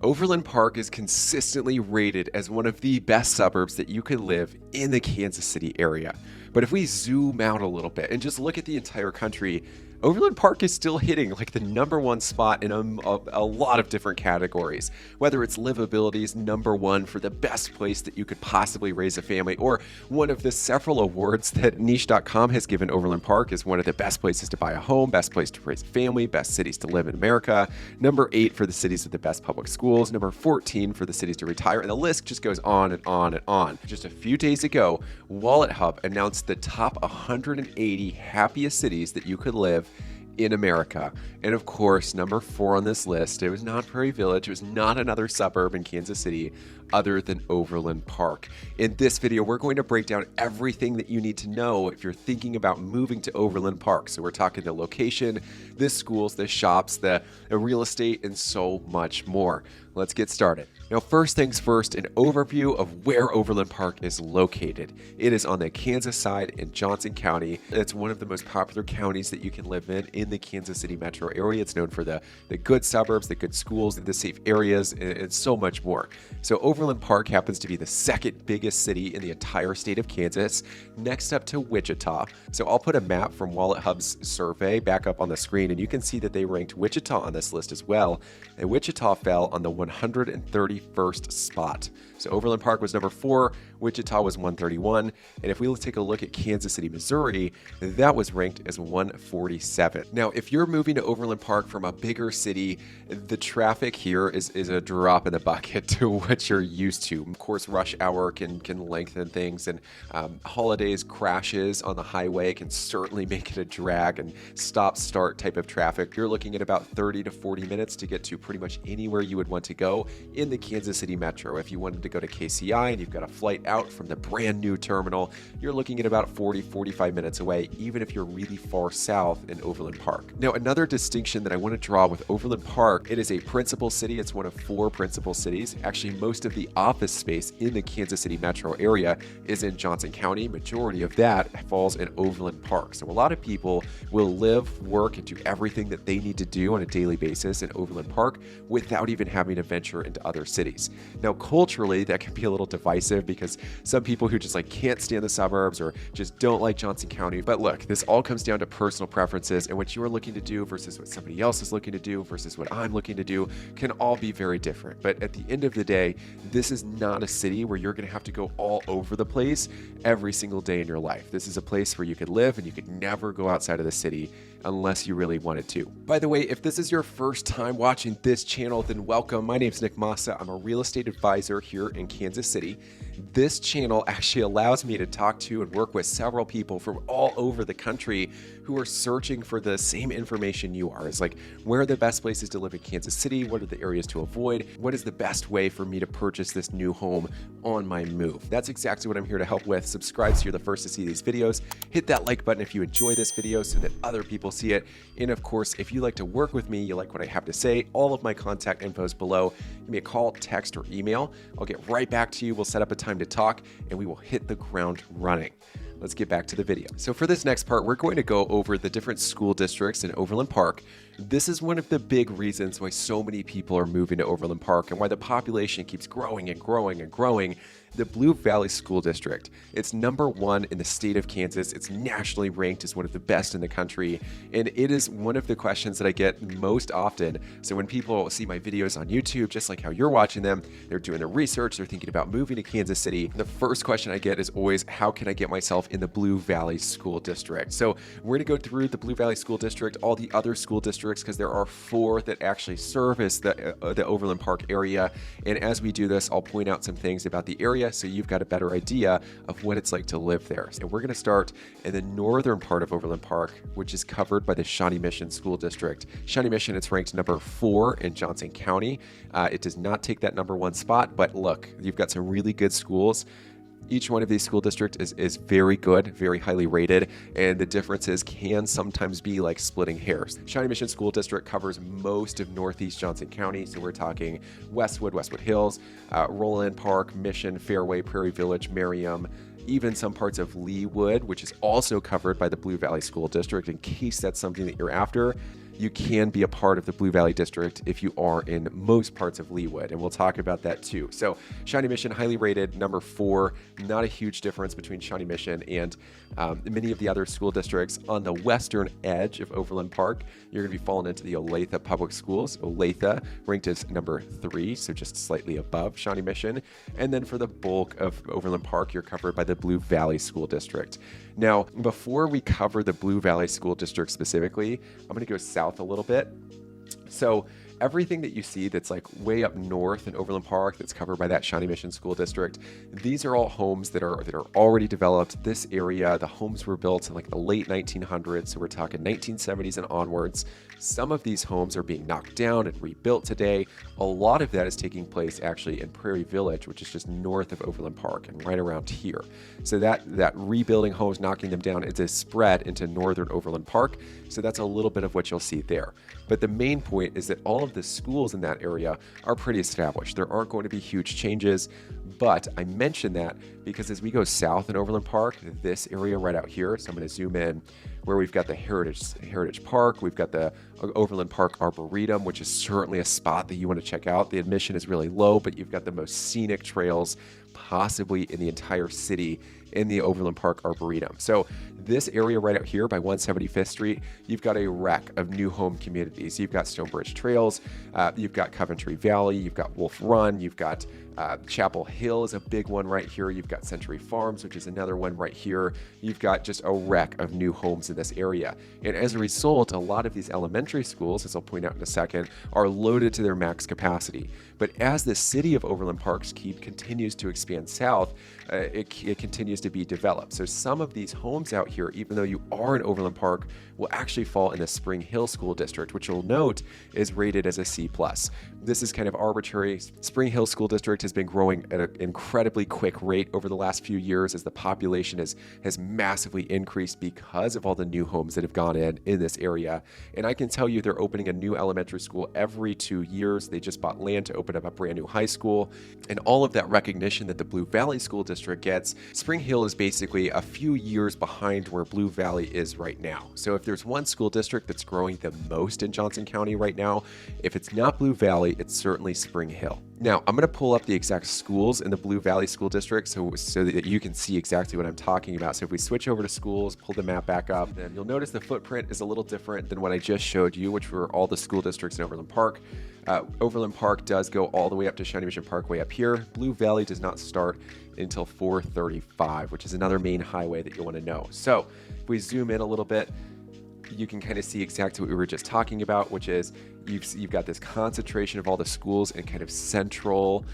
Overland Park is consistently rated as one of the best suburbs that you can live in the Kansas City area. But if we zoom out a little bit and just look at the entire country, Overland Park is still hitting like the #1 spot in a lot of different categories. Whether it's livability's #1 for the best place that you could possibly raise a family, or one of the several awards that Niche.com has given Overland Park as one of the best places to buy a home, best place to raise a family, best cities to live in America, #8 for the cities with the best public schools, #14 for the cities to retire, and the list just goes on and on and on. Just a few days ago, Wallet Hub announced the top 180 happiest cities that you could live in America. And of course, #4 on this list, it was not Prairie Village, it was not another suburb in Kansas City other than Overland Park. In this video, we're going to break down everything that you need to know if you're thinking about moving to Overland Park. So we're talking the location, the schools, the shops, the real estate, and so much more. Let's get started. Now, first things first, an overview of where Overland Park is located. It is on the Kansas side in Johnson County. It's one of the most popular counties that you can live in the Kansas City metro area. It's known for the good suburbs, the good schools, the safe areas, and so much more. So Overland Park happens to be the second biggest city in the entire state of Kansas, next up to Wichita. So I'll put a map from Wallet Hub's survey back up on the screen, and you can see that they ranked Wichita on this list as well. And Wichita fell on the 131st spot. So Overland Park was #4, Wichita was 131, and if we take a look at Kansas City, Missouri, that was ranked as 147. Now, if you're moving to Overland Park from a bigger city, the traffic here is a drop in the bucket to what you're used to. Of course, rush hour can lengthen things, and holidays, crashes on the highway can certainly make it a drag, and stop-start type of traffic. You're looking at about 30 to 40 minutes to get to pretty much anywhere you would want to go in the Kansas City metro. If you wanted to go to KCI and you've got a flight out from the brand new terminal, you're looking at about 40-45 minutes away, even if you're really far south in Overland Park. Now, another distinction that I want to draw with Overland Park, it is a principal city. It's one of 4 principal cities. Actually, most of the office space in the Kansas City metro area is in Johnson County. Majority of that falls in Overland Park. So a lot of people will live, work, and do everything that they need to do on a daily basis in Overland Park without even having to venture into other cities. Now, culturally, that can be a little divisive because some people who just can't stand the suburbs or just don't like Johnson County. But look, this all comes down to personal preferences, and what you are looking to do versus what somebody else is looking to do versus what I'm looking to do can all be very different. But at the end of the day, this is not a city where you're going to have to go all over the place every single day in your life. This is a place where you could live and you could never go outside of the city unless you really wanted to. By the way, if this is your first time watching this channel, then welcome. My name's Nick Massa. I'm a real estate advisor here in Kansas City. This channel actually allows me to talk to and work with several people from all over the country who are searching for the same information you are. It's like, where are the best places to live in Kansas City? What are the areas to avoid? What is the best way for me to purchase this new home on my move? That's exactly what I'm here to help with. Subscribe so you're the first to see these videos. Hit that like button if you enjoy this video so that other people see it. And of course, if you like to work with me, you like what I have to say, all of my contact info is below. Give me a call, text, or email. I'll get right back to you. We'll set up a time to talk, and we will hit the ground running. Let's get back to the video. So for this next part, we're going to go over the different school districts in Overland Park. This is one of the big reasons why so many people are moving to Overland Park and why the population keeps growing and growing and growing. The Blue Valley School District, it's #1 in the state of Kansas. It's nationally ranked as one of the best in the country, and it is one of the questions that I get most often. So when people see my videos on YouTube, just like how you're watching them, they're doing their research, they're thinking about moving to Kansas City, the first question I get is always, how can I get myself in the Blue Valley School District? So we're going to go through the Blue Valley School District, all the other school districts, because there are 4 that actually service the Overland Park area. And as we do this, I'll point out some things about the area so you've got a better idea of what it's like to live there. So we're going to start in the northern part of Overland Park, which is covered by the Shawnee Mission School District. Shawnee Mission, it's ranked #4 in Johnson County. It does not take that #1 spot, but look, you've got some really good schools. Each one of these school districts is very good, very highly rated, and the differences can sometimes be like splitting hairs. Shawnee Mission School District covers most of Northeast Johnson County, so we're talking Westwood Hills, Overland Park, Mission, Fairway, Prairie Village, Merriam, even some parts of Leawood, which is also covered by the Blue Valley School District, in case that's something that you're after. you can be a part of the Blue Valley District if you are in most parts of Leawood, and we'll talk about that too. So Shawnee Mission, highly rated, number 4, not a huge difference between Shawnee Mission and many of the other school districts. On the western edge of Overland Park, you're going to be falling into the Olathe Public Schools. Olathe ranked as number 3, so just slightly above Shawnee Mission. And then for the bulk of Overland Park, you're covered by the Blue Valley School District. Now, before we cover the Blue Valley School District specifically, I'm going to go south a little bit. So everything that you see that's like way up north in Overland Park that's covered by that Shawnee Mission School District, these are all homes that are already developed. This area, the homes were built in like the late 1900s, so we're talking 1970s and onwards. Some of these homes are being knocked down and rebuilt today. A lot of that is taking place actually in Prairie Village, which is just north of Overland Park and right around here. So that rebuilding homes, knocking them down, it's a spread into northern Overland Park. So that's a little bit of what you'll see there. But the main point is that all of the schools in that area are pretty established. There aren't going to be huge changes, but I mention that because as we go south in Overland Park, this area right out here, so I'm going to zoom in, where we've got the Heritage Park, we've got the Overland Park Arboretum, which is certainly a spot that you want to check out. The admission is really low, but you've got the most scenic trails possibly in the entire city in the Overland Park Arboretum. So this area right out here by 175th Street, you've got a wreck of new home communities. You've got Stonebridge Trails, you've got Coventry Valley, you've got Wolf Run, you've got Chapel Hill is a big one right here. You've got Century Farms, which is another one right here. You've got just a wreck of new homes in this area. And as a result, a lot of these elementary schools, as I'll point out in a second, are loaded to their max capacity. But as the city of Overland Park continues to expand south, it continues to be developed. So some of these homes out here, even though you are in Overland Park, will actually fall in the Spring Hill School District, which you'll note is rated as a C+. This is kind of arbitrary. Spring Hill School District has been growing at an incredibly quick rate over the last few years as the population has massively increased because of all the new homes that have gone in this area. And I can tell you they're opening a new elementary school every 2 years. They just bought land to open up a brand new high school. And all of that recognition that the Blue Valley School District gets, Spring Hill is basically a few years behind where Blue Valley is right now. So if there's one school district that's growing the most in Johnson County right now, if it's not Blue Valley, it's certainly Spring Hill. Now, I'm going to pull up the exact schools in the Blue Valley School District so that you can see exactly what I'm talking about. So if we switch over to schools, pull the map back up, then you'll notice the footprint is a little different than what I just showed you, which were all the school districts in Overland Park. Overland Park does go all the way up to Shawnee Mission Parkway up here. Blue Valley does not start until 435, which is another main highway that you'll want to know. So if we zoom in a little bit, you can kind of see exactly what we were just talking about, which is you've got this concentration of all the schools in kind of central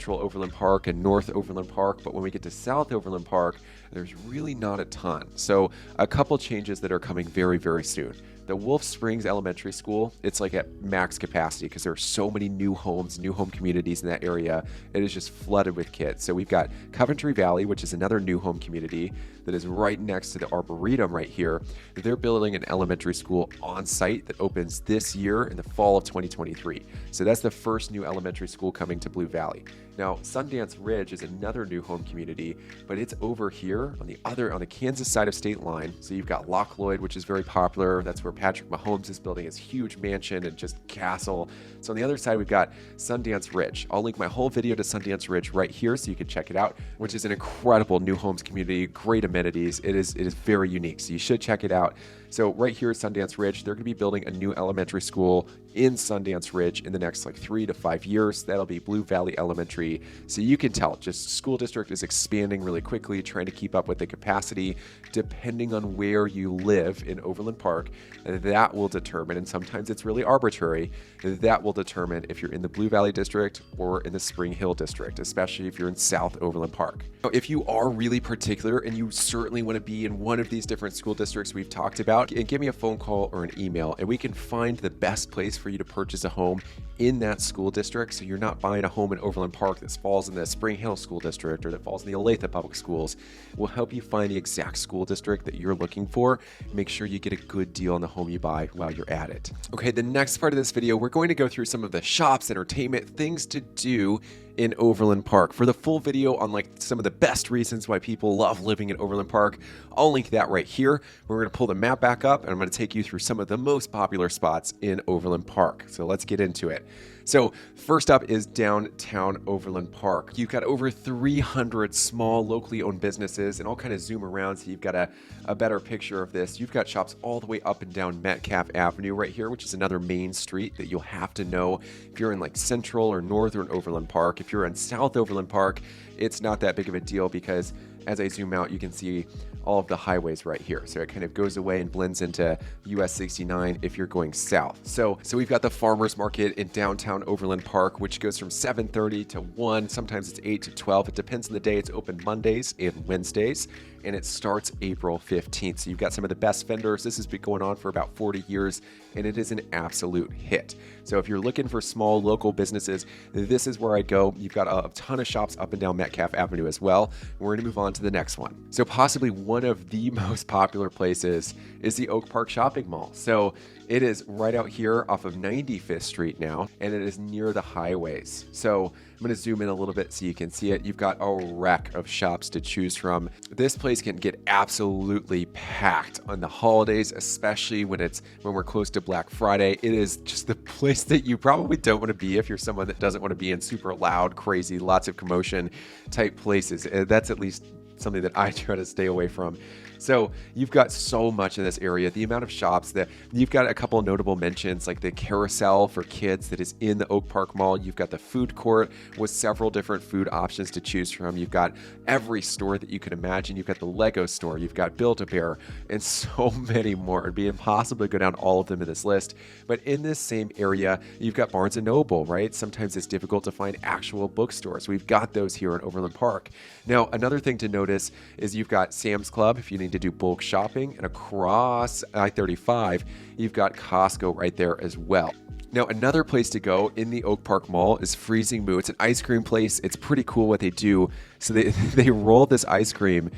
Overland Park and North Overland Park. But when we get to South Overland Park, there's really not a ton. So a couple changes that are coming very, very soon. The Wolf Springs Elementary School, it's like at max capacity because there are so many new homes, new home communities in that area. It is just flooded with kids. So we've got Coventry Valley, which is another new home community that is right next to the Arboretum right here. They're building an elementary school on site that opens this year in the fall of 2023. So that's the first new elementary school coming to Blue Valley. Now, Sundance Ridge is another new home community, but it's over here on the Kansas side of state line. So you've got Loch Lloyd, which is very popular. That's where Patrick Mahomes is building his huge mansion and just castle. So on the other side, we've got Sundance Ridge. I'll link my whole video to Sundance Ridge right here so you can check it out, which is an incredible new homes community, great amenities. It is very unique, so you should check it out. So right here at Sundance Ridge, they're going to be building a new elementary school in Sundance Ridge in the next 3 to 5 years. That'll be Blue Valley Elementary. So you can tell, just school district is expanding really quickly, trying to keep up with the capacity. Depending on where you live in Overland Park, that will determine, and sometimes it's really arbitrary, that will determine if you're in the Blue Valley District or in the Spring Hill District, especially if you're in South Overland Park. Now, if you are really particular and you certainly want to be in one of these different school districts we've talked about, and give me a phone call or an email and we can find the best place for you to purchase a home in that school district, so you're not buying a home in Overland Park that falls in the Spring Hill School District or that falls in the Olathe Public Schools. We'll help you find the exact school district that you're looking for. Make sure you get a good deal on the home you buy while you're at it. Okay, the next part of this video, we're going to go through some of the shops, entertainment, things to do in Overland Park. For the full video on like some of the best reasons why people love living in Overland Park, I'll link that right here. We're going to pull the map back up and I'm going to take you through some of the most popular spots in Overland Park. So let's get into it. So first up is downtown Overland Park. You've got over 300 small locally owned businesses, and I'll kind of zoom around so you've got a better picture of this. You've got shops all the way up and down Metcalf Avenue right here, which is another main street that you'll have to know if you're in like central or northern Overland Park. If you're in South Overland Park, it's not that big of a deal because as I zoom out, you can see all of the highways right here. So it kind of goes away and blends into US 69 if you're going south. So we've got the farmers market in downtown Overland Park, which goes from 7:30 to 1. Sometimes it's 8 to 12. It depends on the day. It's open Mondays and Wednesdays, and it starts April 15th. So you've got some of the best vendors. This has been going on for about 40 years, and it is an absolute hit. So if you're looking for small local businesses, this is where I go. You've got a ton of shops up and down Metcalf Avenue as well. We're going to move on to the next one. So possibly one of the most popular places is the Oak Park Shopping Mall. So it is right out here off of 95th Street now, and it is near the highways. So I'm going to zoom in a little bit so you can see it. You've got a wreck of shops to choose from. This place can get absolutely packed on the holidays, especially when we're close to Black Friday. It is just the place that you probably don't want to be if you're someone that doesn't want to be in super loud, crazy, lots of commotion type places. That's at least something that I try to stay away from. So you've got so much in this area. The amount of shops that you've got, a couple of notable mentions like the carousel for kids that is in the Oak Park Mall. You've got the food court with several different food options to choose from. You've got every store that you can imagine. You've got the Lego store. You've got Build-A-Bear and so many more. It'd be impossible to go down all of them in this list. But in this same area, you've got Barnes & Noble, right? Sometimes it's difficult to find actual bookstores. We've got those here in Overland Park. Now, another thing to notice is you've got Sam's Club if you need to do bulk shopping, and across I-35, you've got Costco right there as well. Now, another place to go in the Oak Park Mall is Freezing Moo. It's an ice cream place. It's pretty cool what they do. So they roll this ice cream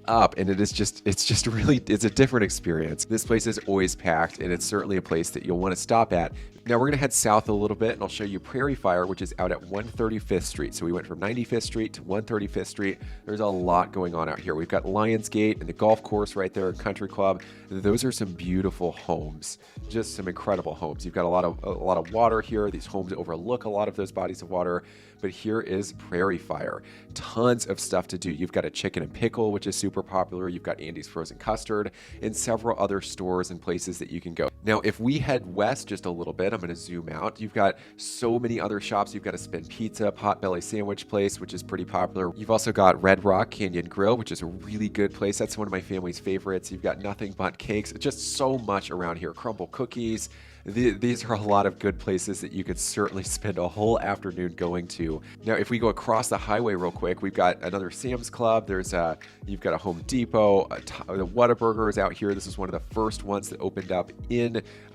up, and it's just really, it's a different experience. This place is always packed, and it's certainly a place that you'll want to stop at. Now we're going to head south a little bit, and I'll show you Prairie Fire, which is out at 135th Street. So we went from 95th Street to 135th Street. There's a lot going on out here. We've got Lionsgate and the golf course right there, Country Club. Those are some beautiful homes, just some incredible homes. You've got a lot of water here. These homes overlook a lot of those bodies of water. But here is Prairie Fire. Tons of stuff to do. You've got a chicken and pickle, which is super popular. You've got Andy's Frozen Custard and several other stores and places that you can go. Now, if we head west just a little bit, I'm going to zoom out. You've got so many other shops. You've got a Spin Pizza, Potbelly Sandwich place, which is pretty popular. You've also got Red Rock Canyon Grill, which is a really good place. That's one of my family's favorites. You've got Nothing But Cakes. Just so much around here. Crumble Cookies. These are a lot of good places that you could certainly spend a whole afternoon going to. Now, if we go across the highway real quick, we've got another Sam's Club. You've got a Home Depot. The Whataburger is out here. This is one of the first ones that opened up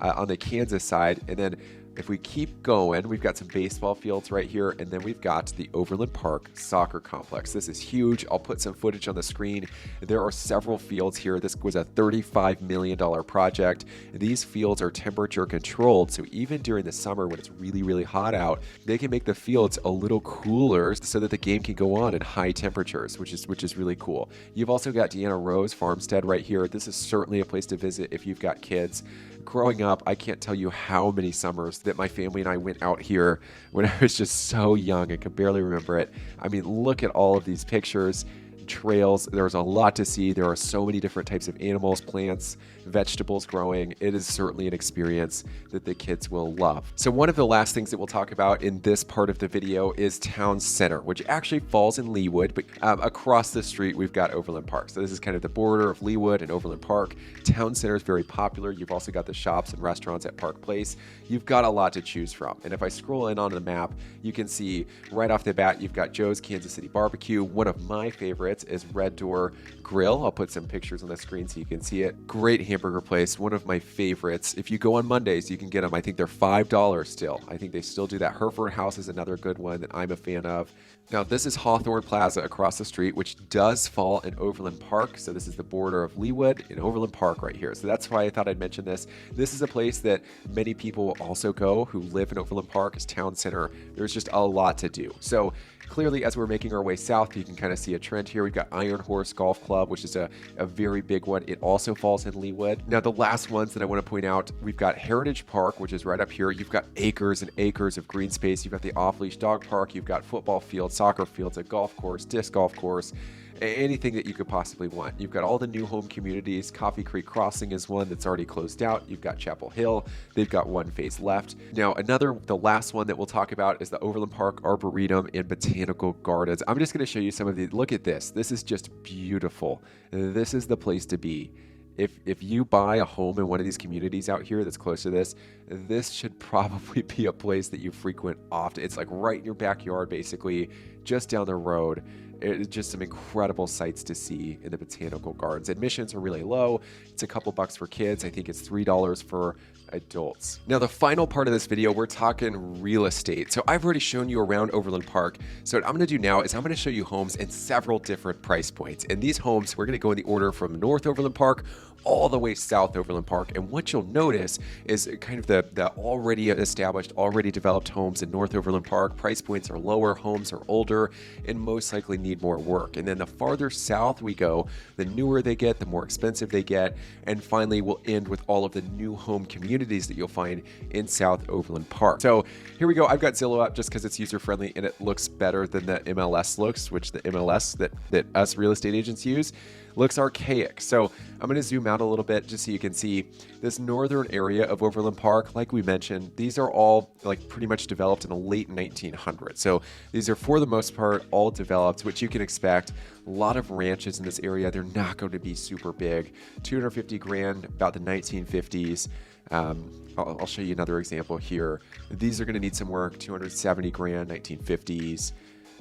on the Kansas side. And then if we keep going, we've got some baseball fields right here, and then we've got the Overland Park Soccer Complex. This is huge. I'll put some footage on the screen. There are several fields here. This was a $35 million project. These fields are temperature controlled, so even during the summer when it's really, really hot out, they can make the fields a little cooler so that the game can go on at high temperatures, which is really cool. You've also got Deanna Rose Farmstead right here. This is certainly a place to visit if you've got kids. Growing up, I can't tell you how many summers that my family and I went out here when I was just so young. I could barely remember it. I mean, look at all of these pictures. trails. There's a lot to see. There are so many different types of animals, plants, vegetables growing. It is certainly an experience that the kids will love. So one of the last things that we'll talk about in this part of the video is Town Center, which actually falls in Leawood, but across the street we've got Overland Park. So this is kind of the border of Leawood and Overland Park. Town Center is very popular. You've also got the shops and restaurants at Park Place. You've got a lot to choose from. And if I scroll in on the map, you can see right off the bat, you've got Joe's Kansas City Barbecue, one of my favorites. favorites is Red Door Grill. I'll put some pictures on the screen so you can see it. Great hamburger place, one of my favorites. If you go on Mondays, you can get them. I think they're $5 still. I think they still do that. Hereford House is another good one that I'm a fan of. Now, this is Hawthorne Plaza across the street, which does fall in Overland Park. So this is the border of Leawood and Overland Park right here. So that's why I thought I'd mention this. This is a place that many people will also go who live in Overland Park as town center. There's just a lot to do. So clearly, as we're making our way south, you can kind of see a trend here. We've got Iron Horse Golf Club, which is a very big one. It also falls in Leawood. Now, the last ones that I want to point out, we've got Heritage Park, which is right up here. You've got acres and acres of green space. You've got the off-leash dog park. You've got football fields, soccer fields, a golf course, disc golf course, anything that you could possibly want. You've got all the new home communities. Coffee Creek Crossing is one that's already closed out. You've got Chapel Hill. They've got one phase left. Now, the last one that we'll talk about is the Overland Park Arboretum and Botanical Gardens. I'm just going to show you some of the, look at this. This is just beautiful. This is the place to be. If you buy a home in one of these communities out here that's close to this should probably be a place that you frequent often. It's like right in your backyard, basically, just down the road. It's just some incredible sights to see in the Botanical Gardens. Admissions are really low. It's a couple bucks for kids. I think it's $3 for adults. Now, the final part of this video, we're talking real estate. So I've already shown you around Overland Park. So what I'm going to do now is I'm going to show you homes in several different price points. And these homes, we're going to go in the order from North Overland Park all the way south Overland Park. And what you'll notice is kind of the already established, already developed homes in North Overland Park. Price points are lower, homes are older, and most likely need more work. And then the farther south we go, the newer they get, the more expensive they get. And finally, we'll end with all of the new home communities that you'll find in South Overland Park. So here we go. I've got Zillow up just because it's user-friendly and it looks better than the MLS looks, which the MLS that us real estate agents use looks archaic. So I'm going to zoom out a little bit just so you can see this northern area of Overland Park. Like we mentioned, these are all like pretty much developed in the late 1900s. So these are for the most part all developed, which you can expect. A lot of ranches in this area. They're not going to be super big. 250 grand, about the 1950s. I'll show you another example here. These are going to need some work. 270 grand, 1950s.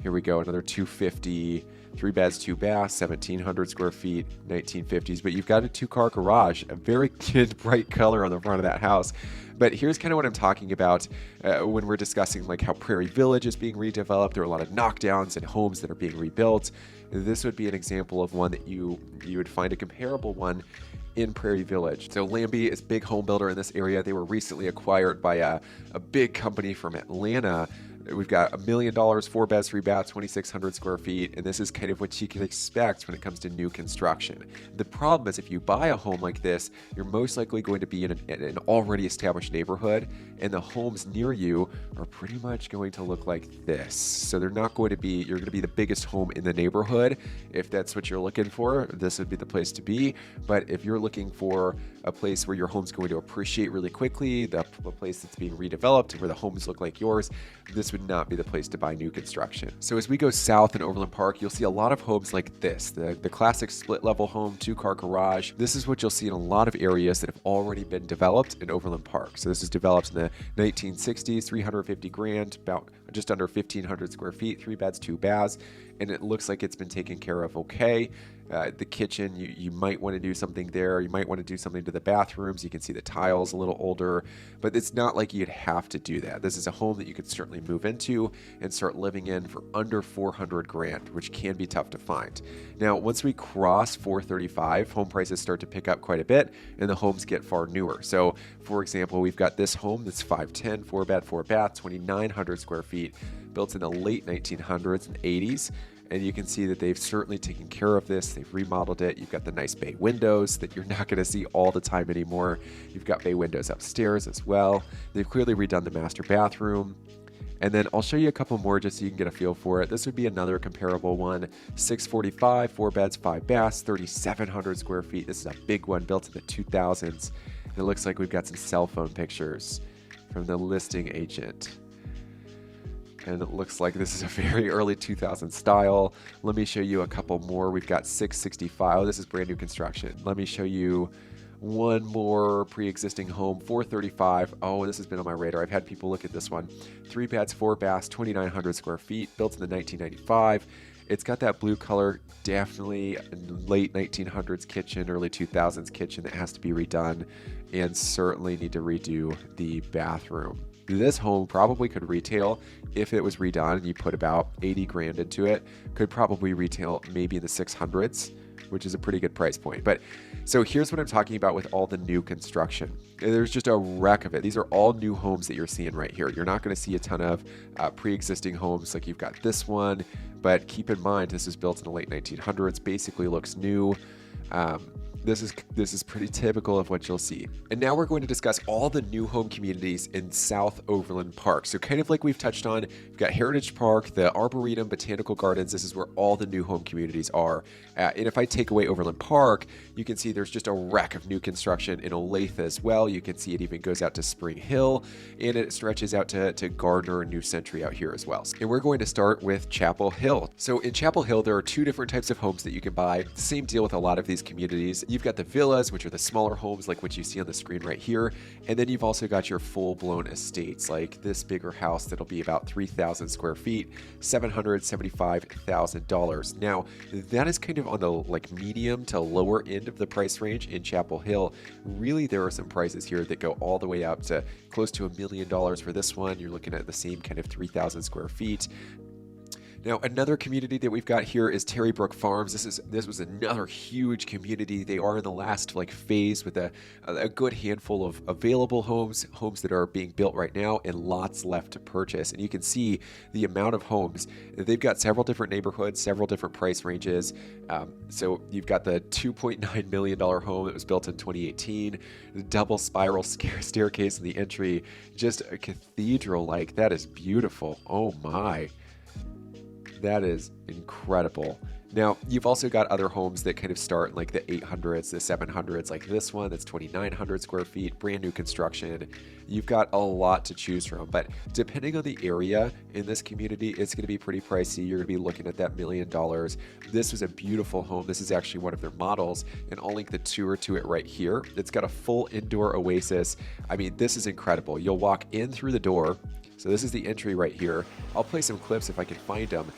Here we go, another 250, 3 beds, 2 baths, 1,700 square feet, 1950s. But you've got a 2-car garage, a very good bright color on the front of that house. But here's kind of what I'm talking about when we're discussing like how Prairie Village is being redeveloped. There are a lot of knockdowns and homes that are being rebuilt. This would be an example of one that you would find a comparable one in Prairie Village. So Lambie is a big home builder in this area. They were recently acquired by a big company from Atlanta. We've got $1 million, 4 beds, 3 baths, 2,600 square feet, and this is kind of what you can expect when it comes to new construction. The problem is if you buy a home like this, you're most likely going to be in an already established neighborhood, and the homes near you are pretty much going to look like this. So they're not going to be, you're going to be the biggest home in the neighborhood. If that's what you're looking for, this would be the place to be. But if you're looking for a place where your home's going to appreciate really quickly, a place that's being redeveloped, where the homes look like yours, this would not be the place to buy new construction. So as we go south in Overland Park, you'll see a lot of homes like this, the classic split level home, 2-car garage. This is what you'll see in a lot of areas that have already been developed in Overland Park. So this is developed in the 1960s, 350 grand, about just under 1,500 square feet, 3 beds, 2 baths, and it looks like it's been taken care of okay. The kitchen, you might want to do something there. You might want to do something to the bathrooms. You can see the tiles a little older, but it's not like you'd have to do that. This is a home that you could certainly move into and start living in for under 400 grand, which can be tough to find. Now, once we cross 435, home prices start to pick up quite a bit and the homes get far newer. So for example, we've got this home that's 510, 4 bed, 4 bath, 2,900 square feet, built in the late 1900s and 80s. And you can see that they've certainly taken care of this. They've remodeled it. You've got the nice bay windows that you're not going to see all the time anymore. You've got bay windows upstairs as well. They've clearly redone the master bathroom. And then I'll show you a couple more just so you can get a feel for it. This would be another comparable one. 645, 4 beds, 5 baths, 3,700 square feet. This is a big one built in the 2000s. And it looks like we've got some cell phone pictures from the listing agent. And it looks like this is a very early 2000 style. Let me show you a couple more. We've got 665. Oh, this is brand new construction. Let me show you one more pre-existing home, 435. Oh, this has been on my radar. I've had people look at this one. 3 beds, 4 baths, 2,900 square feet, built in the 1995. It's got that blue color, definitely late 1900s kitchen, early 2000s kitchen that has to be redone, and certainly need to redo the bathroom. This home probably could retail, if it was redone and you put about 80 grand into it, could probably retail maybe in the 600s, which is a pretty good price point. But so here's what I'm talking about with all the new construction. There's just a wreck of it. These are all new homes that you're seeing right here. You're not going to see a ton of pre-existing homes like you've got this one, but keep in mind this is built in the late 1900s, basically looks new. This is pretty typical of what you'll see. And now we're going to discuss all the new home communities in South Overland Park. So kind of like we've touched on, we've got Heritage Park, the Arboretum, Botanical Gardens. This is where all the new home communities are. And if I take away Overland Park, you can see there's just a wreck of new construction in Olathe as well. You can see it even goes out to Spring Hill, and it stretches out to Gardner and New Century out here as well. And we're going to start with Chapel Hill. So in Chapel Hill, there are two different types of homes that you can buy. Same deal with a lot of these communities. You've got the villas, which are the smaller homes like what you see on the screen right here. And then you've also got your full-blown estates, like this bigger house that'll be about 3,000 square feet, $775,000. Now, that is kind of on the like medium to lower end of the price range in Chapel Hill. Really, there are some prices here that go all the way up to close to $1 million for this one. You're looking at the same kind of 3,000 square feet. Now, another community that we've got here is Terry Brook Farms. This was another huge community. They are in the last phase with a good handful of available homes that are being built right now, and lots left to purchase. And you can see the amount of homes. They've got several different neighborhoods, several different price ranges. So you've got the $2.9 million home that was built in 2018, the double spiral staircase in the entry, just a cathedral-like. That is beautiful. Oh my. That is incredible. Now, you've also got other homes that kind of start in like the 800s, the 700s, like this one that's 2,900 square feet, brand new construction. You've got a lot to choose from, but depending on the area in this community, it's going to be pretty pricey. You're going to be looking at that $1 million. This was a beautiful home. This is actually one of their models, and I'll link the tour to it right here. It's got a full indoor oasis. I mean, this is incredible. You'll walk in through the door. So this is the entry right here. I'll play some clips if I can find them.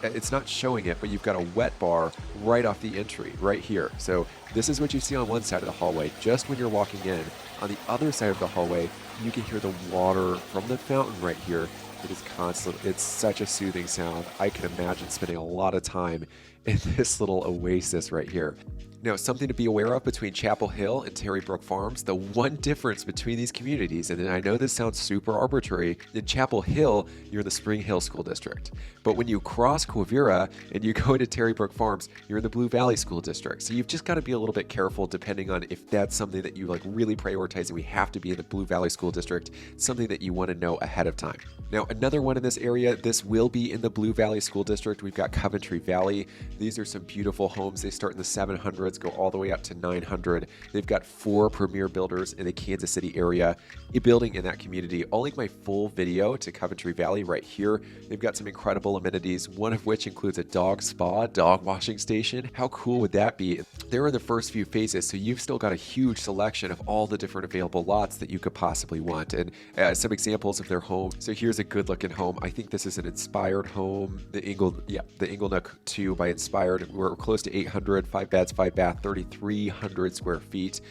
It's not showing it, but you've got a wet bar right off the entry right here. So this is what you see on one side of the hallway, just when you're walking in. On the other side of the hallway, you can hear the water from the fountain right here. It is constant. It's such a soothing sound. I can imagine spending a lot of time in this little oasis right here. Now, something to be aware of between Chapel Hill and Terry Brook Farms, the one difference between these communities, and I know this sounds super arbitrary, in Chapel Hill, you're in the Spring Hill School District. But when you cross Quivira and you go to Terry Brook Farms, you're in the Blue Valley School District. So you've just got to be a little bit careful depending on if that's something that you really prioritize, and we have to be in the Blue Valley School District, something that you want to know ahead of time. Now, another one in this area, this will be in the Blue Valley School District. We've got Coventry Valley. These are some beautiful homes. They start in the 700s, go all the way up to 900. They've got 4 premier builders in the Kansas City area, building in that community. I'll link my full video to Coventry Valley right here. They've got some incredible amenities, one of which includes a dog spa, dog washing station. How cool would that be? They're in the first few phases, so you've still got a huge selection of all the different available lots that you could possibly want. And some examples of their home. So here's a good looking home. I think this is an Inspired home. The Inglenook 2 by Inspired. We're close to 800, 5 beds, 5 bath, 3,300 square feet.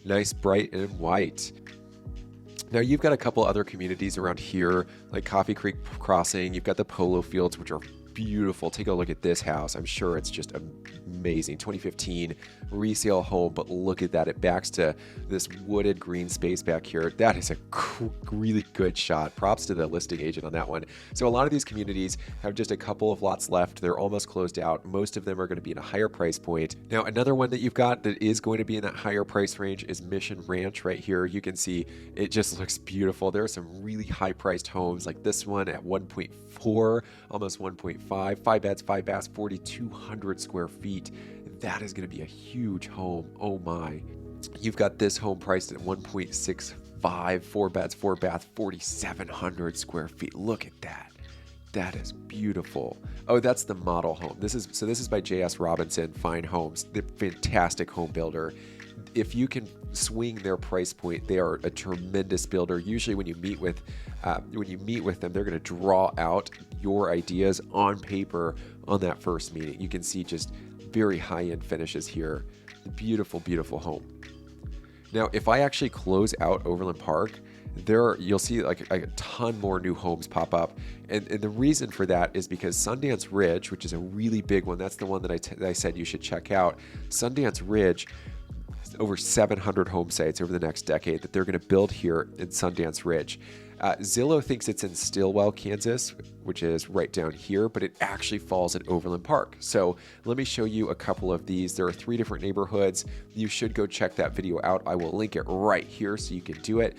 Nice, bright and white. Now you've got a couple other communities around here, like Coffee Creek Crossing. You've got the Polo Fields, which are beautiful. Take a look at this house. I'm sure it's just amazing. 2015 resale home, but look at that. It backs to this wooded green space back here. That is a really good shot. Props to the listing agent on that one. So a lot of these communities have just a couple of lots left. They're almost closed out. Most of them are going to be in a higher price point. Now, another one that you've got that is going to be in that higher price range is Mission Ranch right here. You can see it just looks beautiful. There are some really high priced homes like this one at 1.4, almost 1.5. 5 beds, 5 baths, 4,200 square feet. That is going to be a huge home. Oh my. You've got this home priced at 1.65, 4 beds, 4 baths, 4,700 square feet. Look at that. That is beautiful. Oh, that's the model home. This is by J.S. Robinson Fine Homes, the fantastic home builder. if you can swing their price point, they are a tremendous builder. Usually when you meet with them, they're going to draw out your ideas on paper on that first meeting. You can see just very high-end finishes here. Beautiful, beautiful home. Now, if I actually close out Overland Park, you'll see like a ton more new homes pop up. And the reason for that is because Sundance Ridge, which is a really big one, that's the one that I said you should check out. Sundance Ridge, over 700 home sites over the next decade that they're going to build here in Sundance Ridge. Zillow thinks it's in Stillwell, Kansas, which is right down here, but it actually falls at Overland Park. So let me show you a couple of these. There are 3 different neighborhoods. You should go check that video out. I will link it right here so you can do it.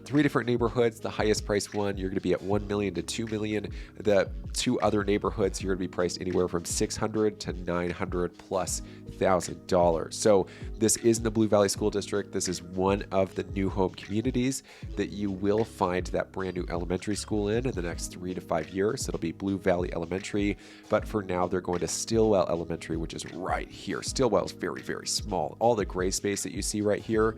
3 different neighborhoods. The highest priced one, you're going to be at $1 million to $2 million. The 2 other neighborhoods, you're going to be priced anywhere from $600,000 to $900,000+. So this is in the Blue Valley School District. This is one of the new home communities that you will find that brand new elementary school in the next 3 to 5 years. It'll be Blue Valley Elementary, but for now they're going to Stillwell Elementary, which is right here. Stillwell is very, very small. All the gray space that you see right here,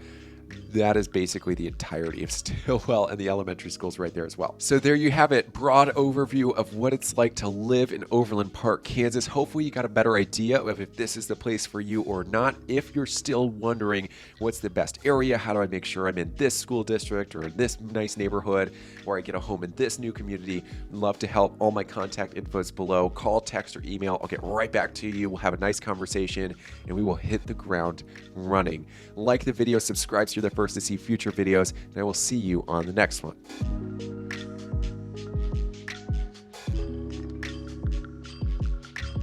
that is basically the entirety of Stillwell, and the elementary school's right there as well. So there you have it, broad overview of what it's like to live in Overland Park, Kansas. Hopefully you got a better idea of if this is the place for you or not. If you're still wondering what's the best area, how do I make sure I'm in this school district or in this nice neighborhood, or I get a home in this new community, love to help. All my contact info is below. Call, text, or email. I'll get right back to you. We'll have a nice conversation and we will hit the ground running. Like the video, subscribe so you're the first to see future videos, and I will see you on the next one.